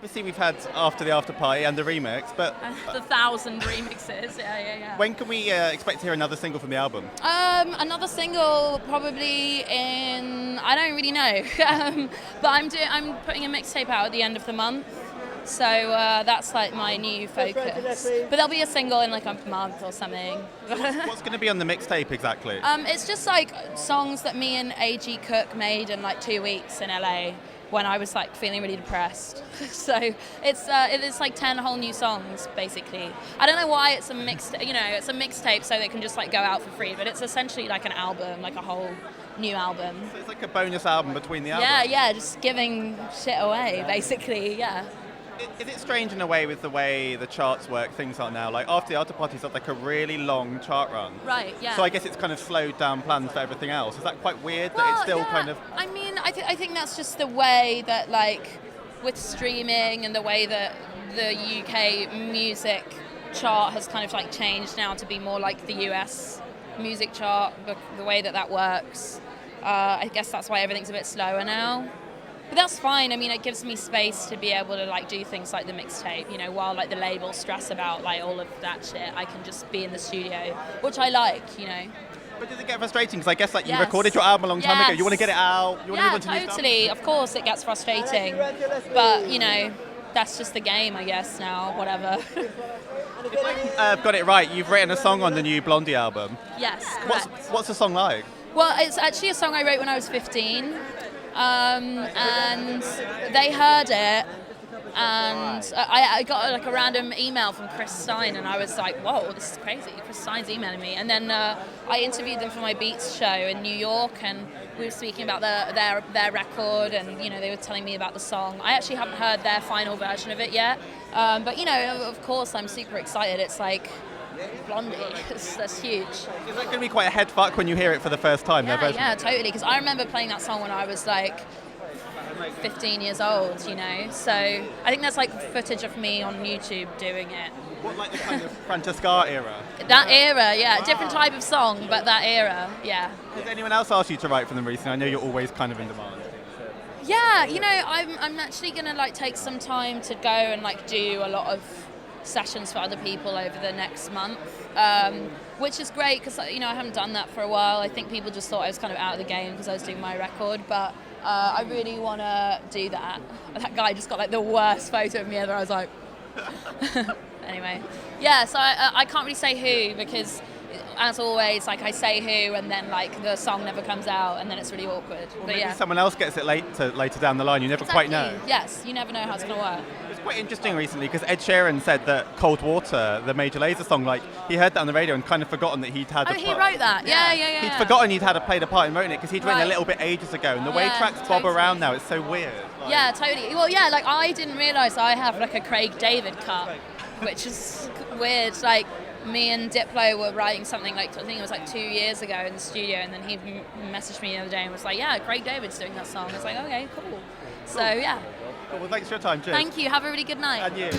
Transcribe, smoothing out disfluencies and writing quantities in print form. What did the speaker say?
Obviously, we've had After the After Party and the remix, but The 1,000 remixes, yeah. when can we expect to hear another single from the album? Another single probably in, I don't really know, but I'm putting a mixtape out at the end of the month, so that's like my new focus. But there'll be a single in like a month or something. What's going to be on the mixtape exactly? It's just like songs that me and A.G. Cook made in like 2 weeks in LA. When I was like feeling really depressed. So it's like 10 whole new songs basically. I don't know why it's a mixtape, it's a mixtape so they can just like go out for free, but it's essentially like an album, like a whole new album. So it's like a bonus album between the albums? Yeah, just giving shit away basically, yeah. Is it strange in a way with the way the charts work, things are now? Like After the After Party's got like a really long chart run. Right, yeah. So I guess it's kind of slowed down plans for everything else. Is that quite weird that it's still kind of... I mean, I think that's just the way that like with streaming and the way that the UK music chart has kind of like changed now to be more like the US music chart, the way that works. I guess that's why everything's a bit slower now. But that's fine. I mean, it gives me space to be able to like do things like the mixtape, while like the labels stress about like all of that shit. I can just be in the studio, which I like. But does it get frustrating? Because I guess like you Yes. recorded your album a long time ago. You want to get it out. You want to move on to new stuff. Totally. Of course, it gets frustrating. But that's just the game, I guess. Now, whatever. If I've got it right, you've written a song on the new Blondie album. Yes. What's the song like? Well, it's actually a song I wrote when I was 15. And they heard it, and I got like a random email from Chris Stein, and I was like, whoa, this is crazy. Chris Stein's emailing me. And then I interviewed them for my Beats show in New York, and we were speaking about their record, and they were telling me about the song. I actually haven't heard their final version of it yet, but of course I'm super excited. It's like Blondie, that's huge. Is that going to be quite a head fuck when you hear it for the first time? Yeah, totally. Because I remember playing that song when I was like 15 years old, So I think there's like footage of me on YouTube doing it. What, like the kind of Francesca era? That era, yeah. Wow. Different type of song, but that era, yeah. Has anyone else asked you to write for them recently? I know you're always kind of in demand. Yeah, I'm actually gonna like take some time to go and like do a lot of sessions for other people over the next month, which is great because I haven't done that for a while. I think people just thought I was kind of out of the game because I was doing my record, but I really want to do that. That guy just got like the worst photo of me ever. I was like anyway, yeah, so I can't really say who because as always, like I say who and then like the song never comes out and then it's really awkward. Well, but maybe yeah, someone else gets it later down the line. You never quite know. Yes, you never know how it's going to work. It's quite interesting recently because Ed Sheeran said that Cold Water, the Major Lazer song, like he heard that on the radio and kind of forgotten that he'd had. He wrote that. Yeah. He'd forgotten he'd played a part in writing it because he'd written a little bit ages ago. And the way tracks bob around now, it's so weird. Like, yeah, totally. Well, yeah, like I didn't realise I have like a Craig David cut, which is weird. Like me and Diplo were writing something like I think it was like 2 years ago in the studio, and then he messaged me the other day and was like, "Yeah, Craig David's doing that song." I was like, "Okay, cool." So yeah. Cool. Well, thanks for your time, Jim. Thank you. Have a really good night. And you.